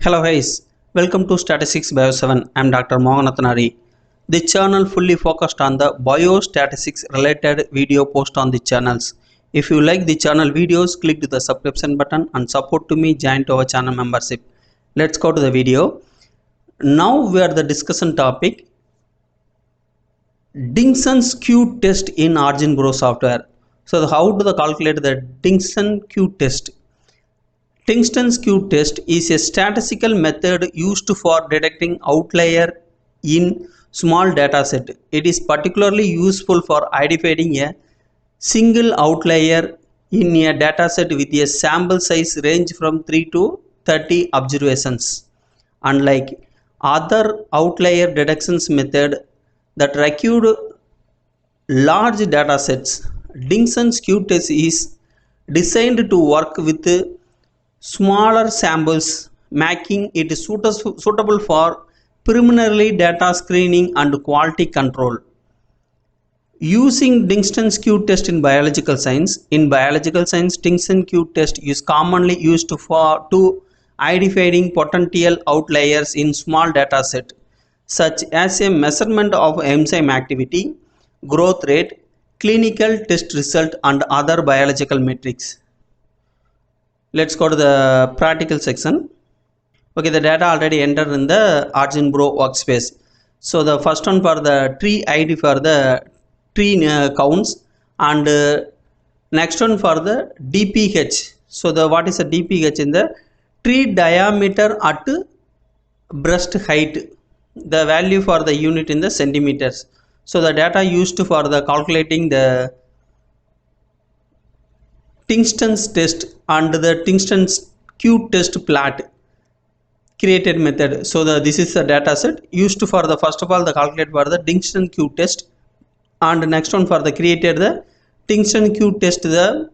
Hello guys, welcome to Statistics Bio 7. I am Dr. Mohanathanari. The channel fully focused on the biostatistics related video post on the channels. If you like the channel videos, click the subscription button and support to me join to our channel membership. Let's go to the video. Now we are the discussion topic Dixon's Q test in OriginPro software. So how do they calculate the Dixon Q test? Dixon's Q test is a statistical method used for detecting outlier in small dataset. It is particularly useful for identifying a single outlier in a dataset with a sample size range from 3 to 30 observations. Unlike other outlier detections method that required large datasets, Dixon's Q test is designed to work with smaller samples, making it suitable for preliminary data screening and quality control. Using Dixon's Q test in biological science. In biological science, Dixon Q test is commonly used to identifying potential outliers in small data set, such as a measurement of enzyme activity, growth rate, clinical test result, and other biological metrics. Let's go to the practical section. Okay, the data already entered in the OriginPro workspace. So the first one for the tree ID for the tree counts, and next one for the DPH. So the what is the DPH in the tree diameter at breast height, the value for the unit in the centimeters. So the data used for the calculating the Dixon's test and the Dixon's Q test plot created method. So this is the data set used for the first of all the calculate for the Dixon Q test, and next one for the created the Dixon Q test the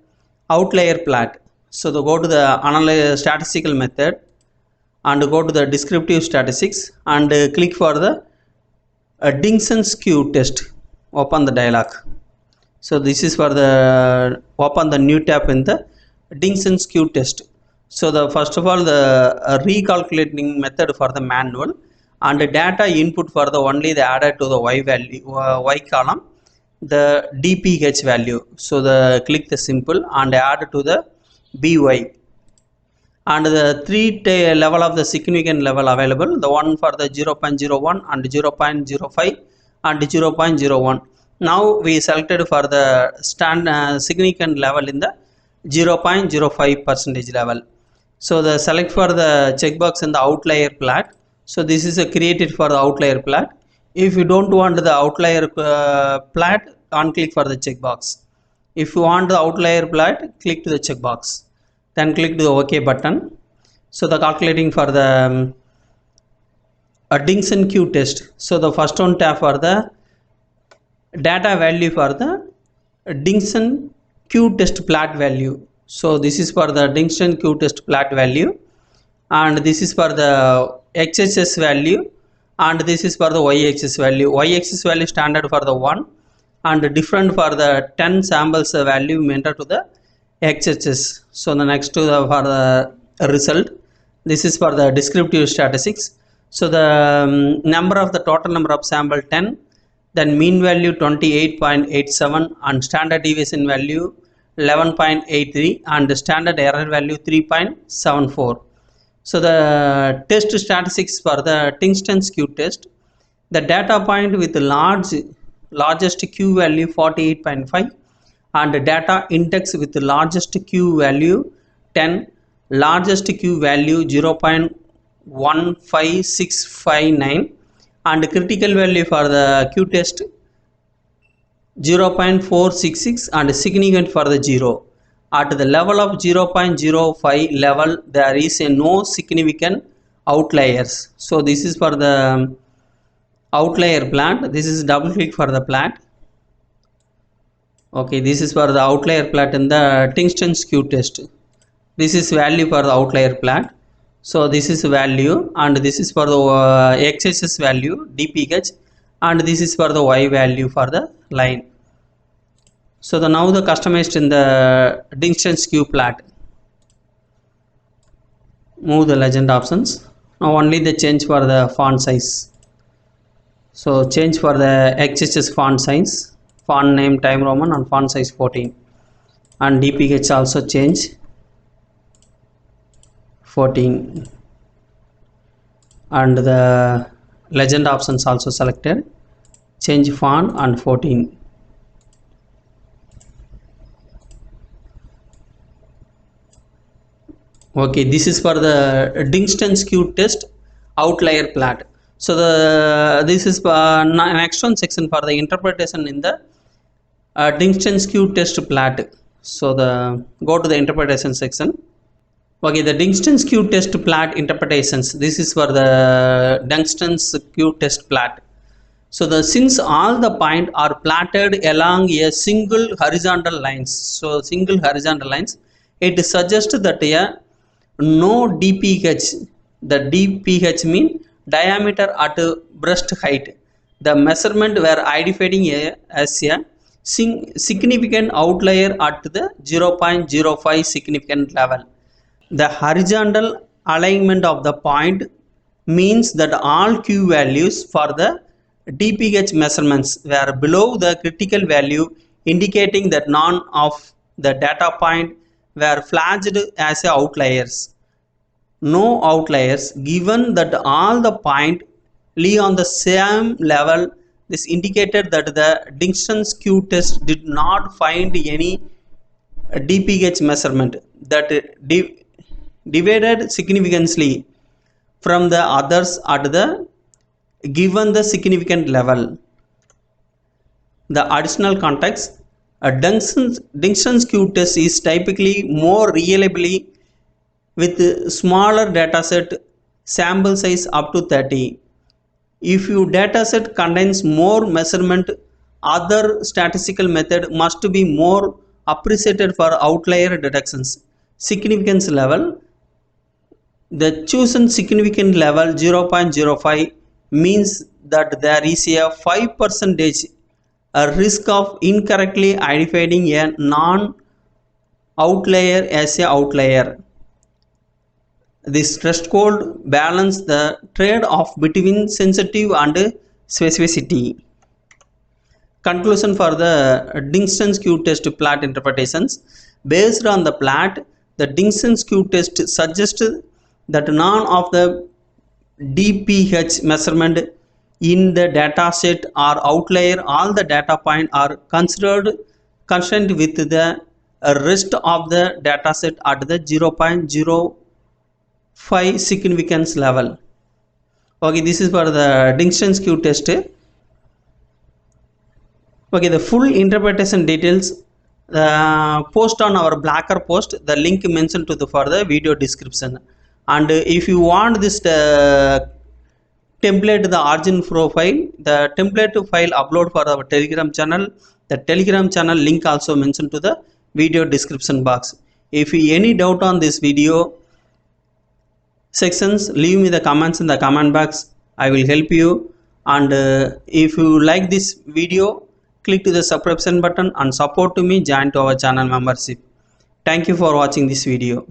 outlier plot. So go to the statistical method and go to the descriptive statistics and click for the Dixon's Q test. Open the dialog. So this is for the open the new tab in the Dixon's Q test. So the first of all the recalculating method for the manual, and the data input for the only the added to the y value y column the DPH value. So the click the simple and add to the by, and the three level of the significant level available, the one for the 0.01 and 0.05 and 0.01. Now we selected for the significant level in the 0.05% level. So the select for the checkbox in the outlier plot. So this is created for the outlier plot. If you don't want the outlier plot, on click for the checkbox. If you want the outlier plot, click to the checkbox. Then click to the OK button. So the calculating for the Dixon Q test. So the first one tab for the data value for the Dixon Q test plot value. So this is for the Dixon Q test plot value, and this is for the XHS value, and this is for the YHS value. YHS value standard for the 1 and different for the 10 samples value enter to the XHS. So the next to the for the result, this is for the descriptive statistics. So the number of the total number of sample 10, then mean value 28.87 and standard deviation value 11.83 and the standard error value 3.74. So the test statistics for the Dixon's Q test, the data point with largest Q value 48.5 and the data index with the largest Q value 10, largest Q value 0.15659 and critical value for the Q test 0.466 and significant for the 0. At the level of 0.05 level there is no significant outliers. So this is for the outlier plot. This is double click for the plot. Okay, this is for the outlier plot in the Dixon's Q test. This is value for the outlier plot. So this is value, and this is for the XHS value DPH, and this is for the Y value for the line. So now the customized in the Dixon's Q plot. Move the legend options. Now only the change for the font size. So change for the XHS font size, font name Time Roman and font size 14, and DPH also change 14, and the legend options also selected, change font and 14. Okay, this is for the Dixon Q test outlier plot. So this is next one section for the interpretation in the Dixon Q test plot. So go to the interpretation section. Okay, the Dixon Q test plot interpretations. This is for the Dixon Q test plot. So since all the points are plotted along a single horizontal lines, so single horizontal lines, it suggests that no DPH. The DPH mean diameter at breast height. The measurement were identifying as a significant outlier at the 0.05 significant level. The horizontal alignment of the point means that all Q values for the DPH measurements were below the critical value, indicating that none of the data point were flagged as outliers. No outliers, given that all the points lay on the same level. This indicated that the Dixon Q test did not find any DPH measurement that divided significantly from the others at the given the significant level. The additional context, a Dixon's Q test is typically more reliably with smaller dataset, sample size up to 30. If your dataset contains more measurement, other statistical method must be more appreciated for outlier detections. Significance level, the chosen significant level 0.05 means that there is a 5% risk of incorrectly identifying a non-outlier as a outlier. This threshold balance the trade-off between sensitive and specificity. Conclusion for the Dixon Q test plot interpretations. Based on the plot, the Dixon Q test suggests that none of the DPH measurement in the data set are outlier. All the data points are considered consistent with the rest of the data set at the 0.05 significance level. Okay, this is for the Dixon Q test. Okay, the full interpretation details post on our Blacker post, the link mentioned to for the video description. And if you want this template, the OriginPro file, the template file upload for our Telegram channel. The Telegram channel link also mentioned to the video description box. If you any doubt on this video sections, leave me the comments in the comment box. I will help you. And if you like this video, click to the subscription button and support to me, join to our channel membership. Thank you for watching this video.